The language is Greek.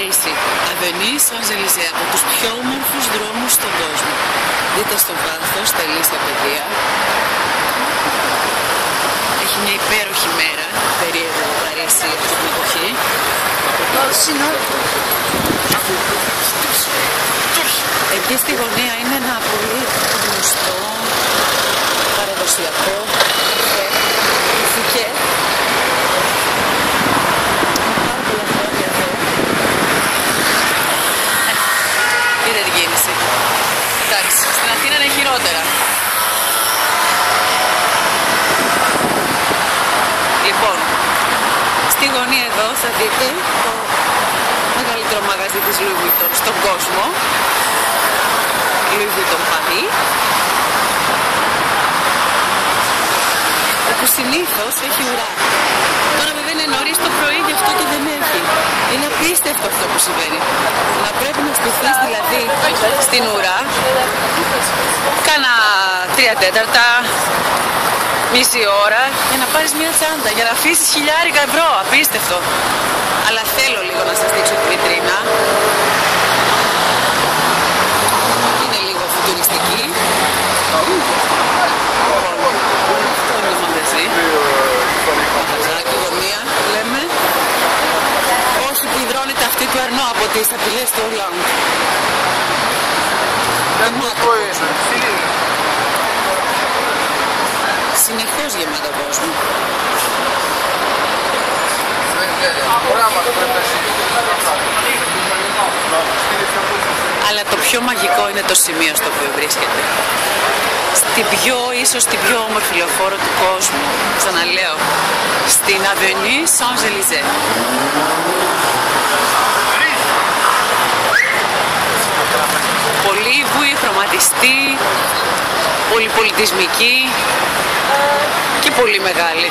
Παρίσι, Avenue Champs-Élysées, από τους πιο όμορφους δρόμους στον κόσμο. Δείτε στο βάθος τα ηλίσια πεδία. Έχει μια υπέροχη μέρα, περίεργο το Παρίσι αυτή την εποχή. Εκεί στη γωνία είναι ένα πολύ γνωστό, παραδοσιακό φουκέ. Υπεργίνηση. Εντάξει, στην Αθήνα είναι χειρότερα. Λοιπόν, στη γωνία εδώ θα δείτε το μεγαλύτερο μαγαζί της Louis Vuitton στον κόσμο. Louis Vuitton Paris. Όπου συνήθως έχει ουρά. Τώρα βέβαια είναι νωρίς το πρωί, γι' αυτό και δεν έχει. Είναι απίστευτο αυτό που συμβαίνει. Να πρέπει να στηθείς δηλαδή στην ουρά, κάνα 3/4, μισή ώρα, για να πάρεις μια τσάντα, για να αφήσεις χιλιάρικα ευρώ. Απίστευτο. Αλλά θέλω λίγο να σας δείξω τη βιτρίνα. Είναι λίγο φουτουριστική. Μαγαζάκι, γωνία, λέμε. Όσο επιδρώνεται αυτή του Αρνό από τις απειλές του Hollande. Συνεχώς γεμάτο κόσμο. Αλλά το πιο μαγικό είναι το σημείο στο οποίο βρίσκεται. Ίσως την πιο όμορφη λεωφόρο του κόσμου, ξαναλέω, στην Avenue Champs-Élysées. Πολύ βουή, χρωματιστή, πολυπολιτισμική και πολύ μεγάλη.